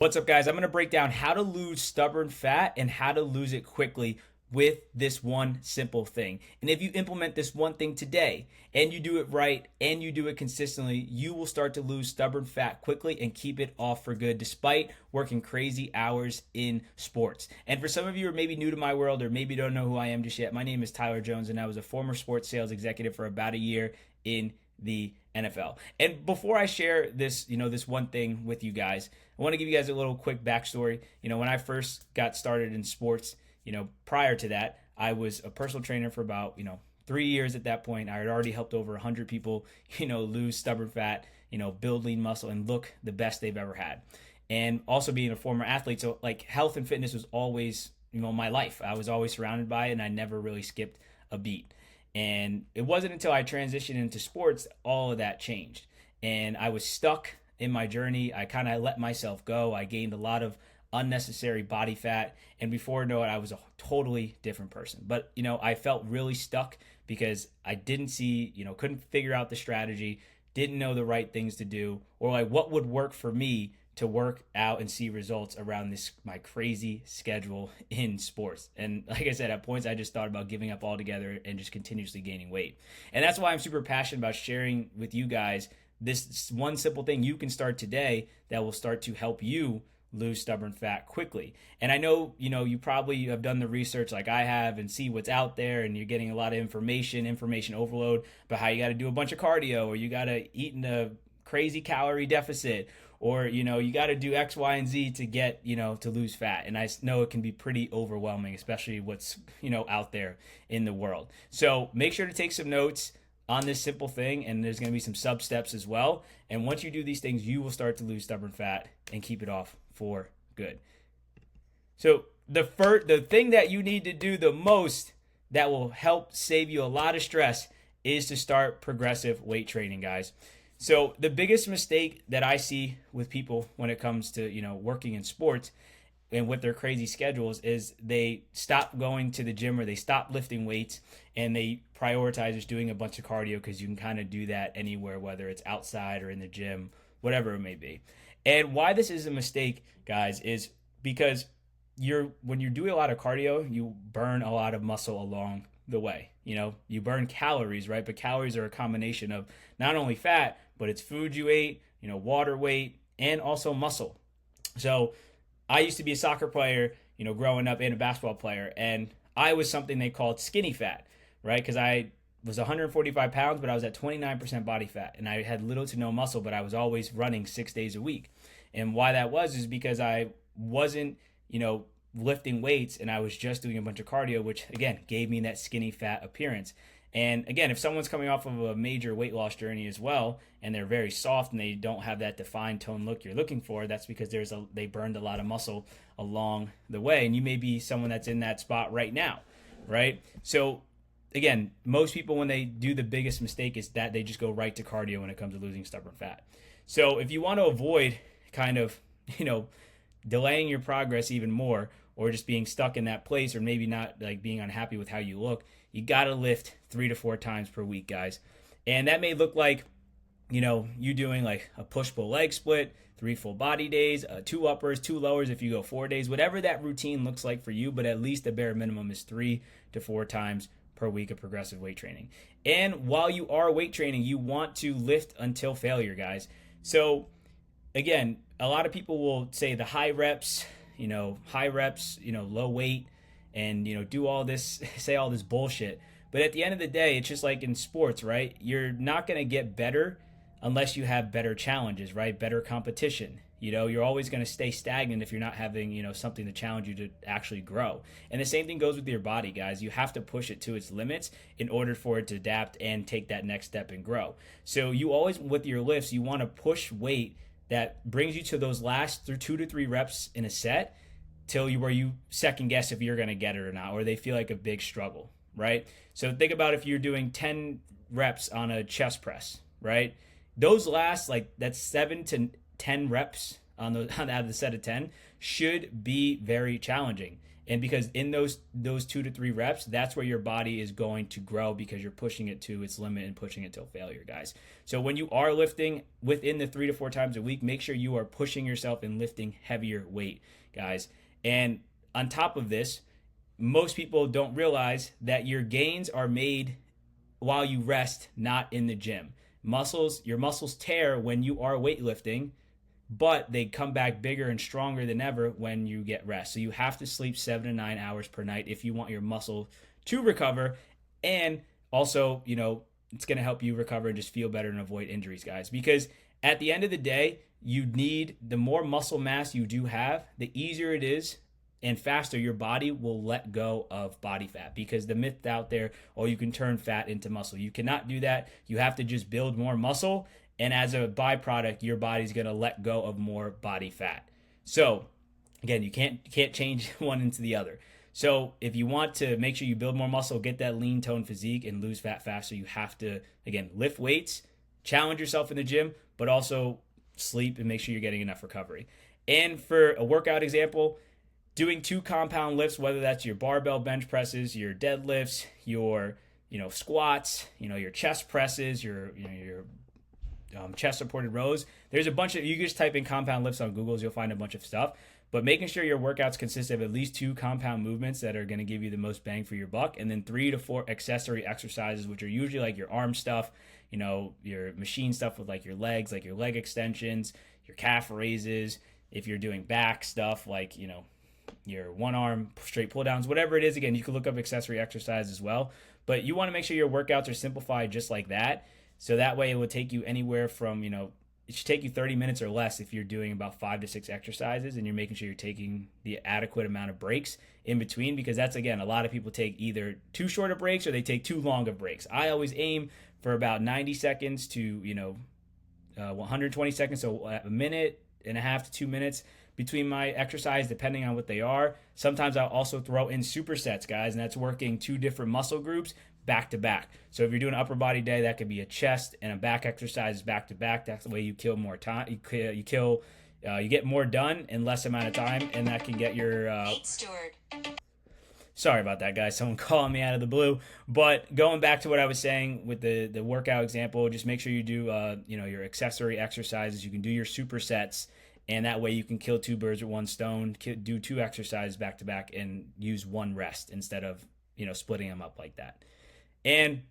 What's up, guys? I'm going to break down how to lose stubborn fat and how to lose it quickly with this one simple thing. And if you implement this one thing today and you do it right and you do it consistently, you will start to lose stubborn fat quickly and keep it off for good despite working crazy hours in sports. And for some of you who are maybe new to my world or maybe don't know who I am just yet, my name is Tyler Jones and I was a former sports sales executive for about a year in the NFL. And before I share this, this one thing with you guys, I want to give you guys a little quick backstory. When I first got started in sports, prior to that, I was a personal trainer for about, 3 years at that point. I had already helped over 100 people, lose stubborn fat, build lean muscle and look the best they've ever had. And also being a former athlete, so like health and fitness was always, my life. I was always surrounded by it and I never really skipped a beat. And it wasn't until I transitioned into sports all of that changed. And I was stuck in my journey. I kind of let myself go. I gained a lot of unnecessary body fat. And before I know it, I was a totally different person. But, I felt really stuck because I didn't see, couldn't figure out the strategy, didn't know the right things to do, or like what would work for me to work out and see results around this my crazy schedule in sports. And like I said, at points I just thought about giving up altogether and just continuously gaining weight. And that's why I'm super passionate about sharing with you guys this one simple thing you can start today that will start to help you lose stubborn fat quickly. And I know, you probably have done the research like I have and see what's out there and you're getting a lot of information overload about how you got to do a bunch of cardio or you got to eat in a crazy calorie deficit or you got to do X, Y, and Z to get to lose fat. And I know it can be pretty overwhelming, especially what's out there in the world. So make sure to take some notes on this simple thing, and there's going to be some sub steps as well. And once you do these things, you will start to lose stubborn fat and keep it off for good. So the thing that you need to do the most that will help save you a lot of stress is to start progressive weight training, guys. So the biggest mistake that I see with people when it comes to, working in sports and with their crazy schedules is they stop going to the gym or they stop lifting weights and they prioritize just doing a bunch of cardio because you can kind of do that anywhere, whether it's outside or in the gym, whatever it may be. And why this is a mistake, guys, is because when you're doing a lot of cardio, you burn a lot of muscle along the way. You burn calories, right? But calories are a combination of not only fat, but it's food you ate, water weight, and also muscle. So I used to be a soccer player, growing up, and a basketball player, and I was something they called skinny fat, right? Because I was 145 pounds, but I was at 29% body fat, and I had little to no muscle, but I was always running 6 days a week. And why that was is because I wasn't, lifting weights, and I was just doing a bunch of cardio, which again gave me that skinny fat appearance. And again, if someone's coming off of a major weight loss journey as well, and they're very soft and they don't have that defined tone look you're looking for, that's because they burned a lot of muscle along the way. And you may be someone that's in that spot right now, right? So again, most people when they do the biggest mistake is that they just go right to cardio when it comes to losing stubborn fat. So if you want to avoid kind of, delaying your progress even more or just being stuck in that place or maybe not like being unhappy with how you look, you got to lift 3 to 4 times per week, guys. And that may look like, you doing like a push-pull leg split, 3 full body days, 2 uppers, 2 lowers if you go 4 days, whatever that routine looks like for you, but at least the bare minimum is 3 to 4 times per week of progressive weight training. And while you are weight training, you want to lift until failure, guys. So again, a lot of people will say the high reps, low weight, and do all this, say all this bullshit. But at the end of the day, it's just like in sports, right? You're not going to get better unless you have better challenges, right? Better competition. You're always going to stay stagnant if you're not having, something to challenge you to actually grow. And the same thing goes with your body, guys. You have to push it to its limits in order for it to adapt and take that next step and grow. So you always, with your lifts, you want to push weight that brings you to those last 2 to 3 reps in a set where you second guess if you're going to get it or not, or they feel like a big struggle, right? So think about if you're doing 10 reps on a chest press, right? Those last, that's 7 to 10 reps on those out of the set of 10 should be very challenging. And because in those 2 to 3 reps, that's where your body is going to grow, because you're pushing it to its limit and pushing it till failure, guys. So when you are lifting within the 3 to 4 times a week, make sure you are pushing yourself and lifting heavier weight, guys. And on top of this, most people don't realize that your gains are made while you rest, not in the gym. Your muscles tear when you are weightlifting, but they come back bigger and stronger than ever when you get rest. So you have to sleep 7 to 9 hours per night if you want your muscle to recover. And also, it's going to help you recover and just feel better and avoid injuries, guys. Because at the end of the day, the more muscle mass you do have, the easier it is and faster your body will let go of body fat, because the myth out there, you can turn fat into muscle. You cannot do that. You have to just build more muscle, and as a byproduct, your body's going to let go of more body fat. So again, you can't change one into the other. So if you want to make sure you build more muscle, get that lean tone physique, and lose fat faster, you have to, again, lift weights, challenge yourself in the gym, but also sleep and make sure you're getting enough recovery. And for a workout example, doing 2 compound lifts, whether that's your barbell bench presses, your deadlifts, your squats, your chest presses, your chest supported rows. There's a bunch of, you can just type in compound lifts on Google, you'll find a bunch of stuff. But making sure your workouts consist of at least 2 compound movements that are going to give you the most bang for your buck, and then 3 to 4 accessory exercises, which are usually like your arm stuff, your machine stuff with like your legs, like your leg extensions, your calf raises. If you're doing back stuff, like your one arm straight pull downs, whatever it is. Again, you can look up accessory exercise as well, but you want to make sure your workouts are simplified just like that. So that way it will take you anywhere from, it should take you 30 minutes or less if you're doing about 5 to 6 exercises, and you're making sure you're taking the adequate amount of breaks in between, because that's, again, a lot of people take either too short of breaks or they take too long of breaks. I always aim for about 90 seconds to, 120 seconds, so a minute and a half to 2 minutes between my exercise, depending on what they are. Sometimes I'll also throw in supersets, guys, and that's working 2 different muscle groups back to back. So if you're doing an upper body day, that could be a chest and a back exercise back to back. That's the way you kill more time. You get more done in less amount of time, and that can get your. Sorry about that, guys. Someone calling me out of the blue. But going back to what I was saying with the workout example, just make sure you do your accessory exercises. You can do your supersets. And that way you can kill 2 birds with 1 stone, do 2 exercises back to back, and use 1 rest instead of, splitting them up like that. And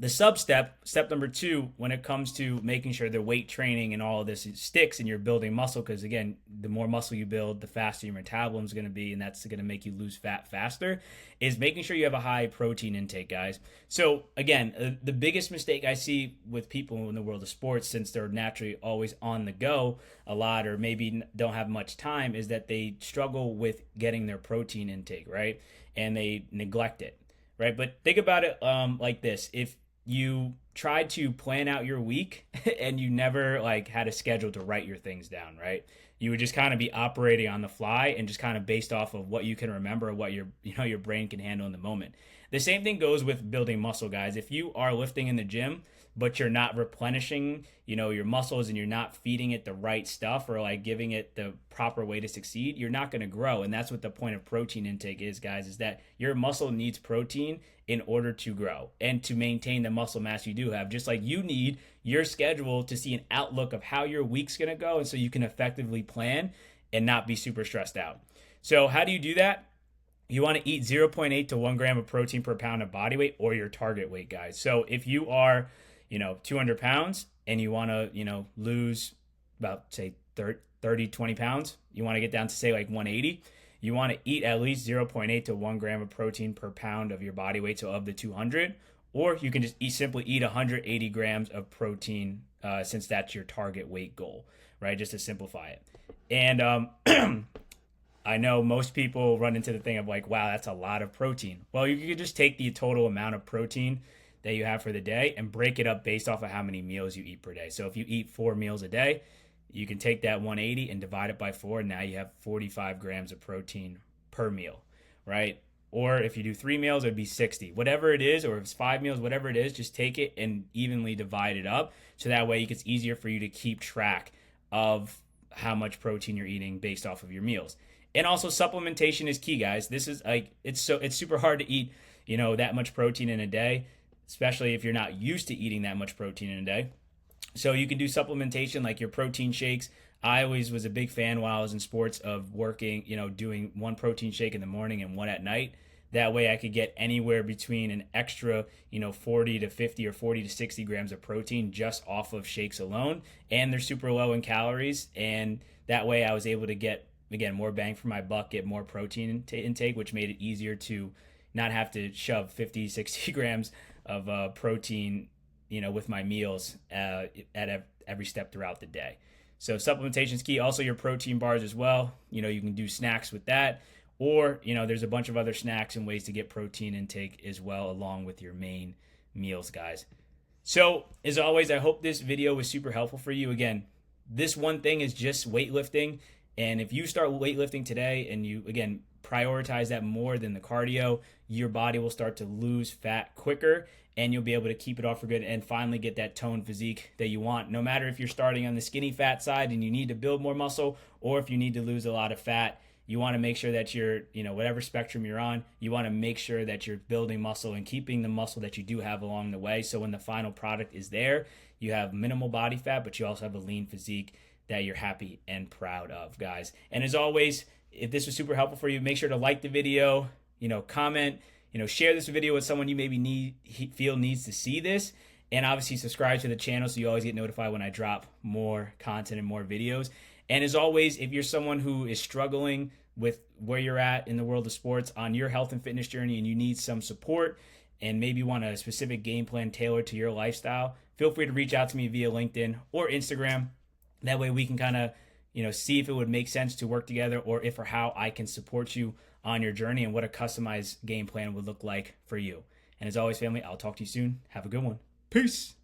the step number 2, when it comes to making sure the weight training and all of this sticks and you're building muscle, because again, the more muscle you build, the faster your metabolism is going to be, and that's going to make you lose fat faster, is making sure you have a high protein intake, guys. So again, the biggest mistake I see with people in the world of sports, since they're naturally always on the go a lot, or maybe don't have much time, is that they struggle with getting their protein intake, right? And they neglect it, right? But think about it like this. If you tried to plan out your week and you never had a schedule to write your things down, right? You would just kind of be operating on the fly and just kind of based off of what you can remember, what your brain can handle in the moment. The same thing goes with building muscle, guys. If you are lifting in the gym, but you're not replenishing, your muscles, and you're not feeding it the right stuff, or giving it the proper way to succeed, you're not going to grow. And that's what the point of protein intake is, guys, is that your muscle needs protein in order to grow and to maintain the muscle mass you do have, just like you need your schedule to see an outlook of how your week's going to go, and so you can effectively plan and not be super stressed out. So how do you do that? You want to eat 0.8 to 1 gram of protein per pound of body weight, or your target weight, guys. So if you are 200 pounds and you want to, lose about, say, 20 pounds, you want to get down to, say, 180, you want to eat at least 0.8 to 1 gram of protein per pound of your body weight, so of the 200, or you can just simply eat 180 grams of protein, since that's your target weight goal, right? Just to simplify it. And I know most people run into the thing of wow, that's a lot of protein. Well, you could just take the total amount of protein that you have for the day and break it up based off of how many meals you eat per day. So if you eat 4 meals a day, you can take that 180 and divide it by 4, and now you have 45 grams of protein per meal, right? Or if you do 3 meals, it'd be 60. Whatever it is, or if it's 5 meals, whatever it is, just take it and evenly divide it up, so that way it's easier for you to keep track of how much protein you're eating based off of your meals. And also supplementation is key, guys. This is like it's super hard to eat, that much protein in a day, especially if you're not used to eating that much protein in a day. So you can do supplementation like your protein shakes. I always was a big fan while I was in sports of working, doing one protein shake in the morning and one at night. That way I could get anywhere between an extra, 40 to 50 or 40 to 60 grams of protein just off of shakes alone. And they're super low in calories. And that way I was able to get, again, more bang for my buck, get more protein intake, which made it easier to not have to shove 50, 60 grams of protein, with my meals at every step throughout the day. So supplementation is key. Also your protein bars as well. You can do snacks with that. Or, there's a bunch of other snacks and ways to get protein intake as well, along with your main meals, guys. So, as always, I hope this video was super helpful for you. Again, this one thing is just weightlifting. And if you start weightlifting today and you, again, prioritize that more than the cardio, your body will start to lose fat quicker and you'll be able to keep it off for good and finally get that toned physique that you want. No matter if you're starting on the skinny fat side and you need to build more muscle, or if you need to lose a lot of fat, you want to make sure that you're, whatever spectrum you're on, you want to make sure that you're building muscle and keeping the muscle that you do have along the way. So when the final product is there, you have minimal body fat, but you also have a lean physique that you're happy and proud of, guys. And as always, if this was super helpful for you, make sure to like the video, comment, share this video with someone you maybe feel needs to see this. And obviously subscribe to the channel so you always get notified when I drop more content and more videos. And as always, if you're someone who is struggling with where you're at in the world of sports on your health and fitness journey and you need some support and maybe want a specific game plan tailored to your lifestyle, feel free to reach out to me via LinkedIn or Instagram. That way we can kind of, see if it would make sense to work together or if or how I can support you on your journey and what a customized game plan would look like for you. And as always, family, I'll talk to you soon. Have a good one. Peace.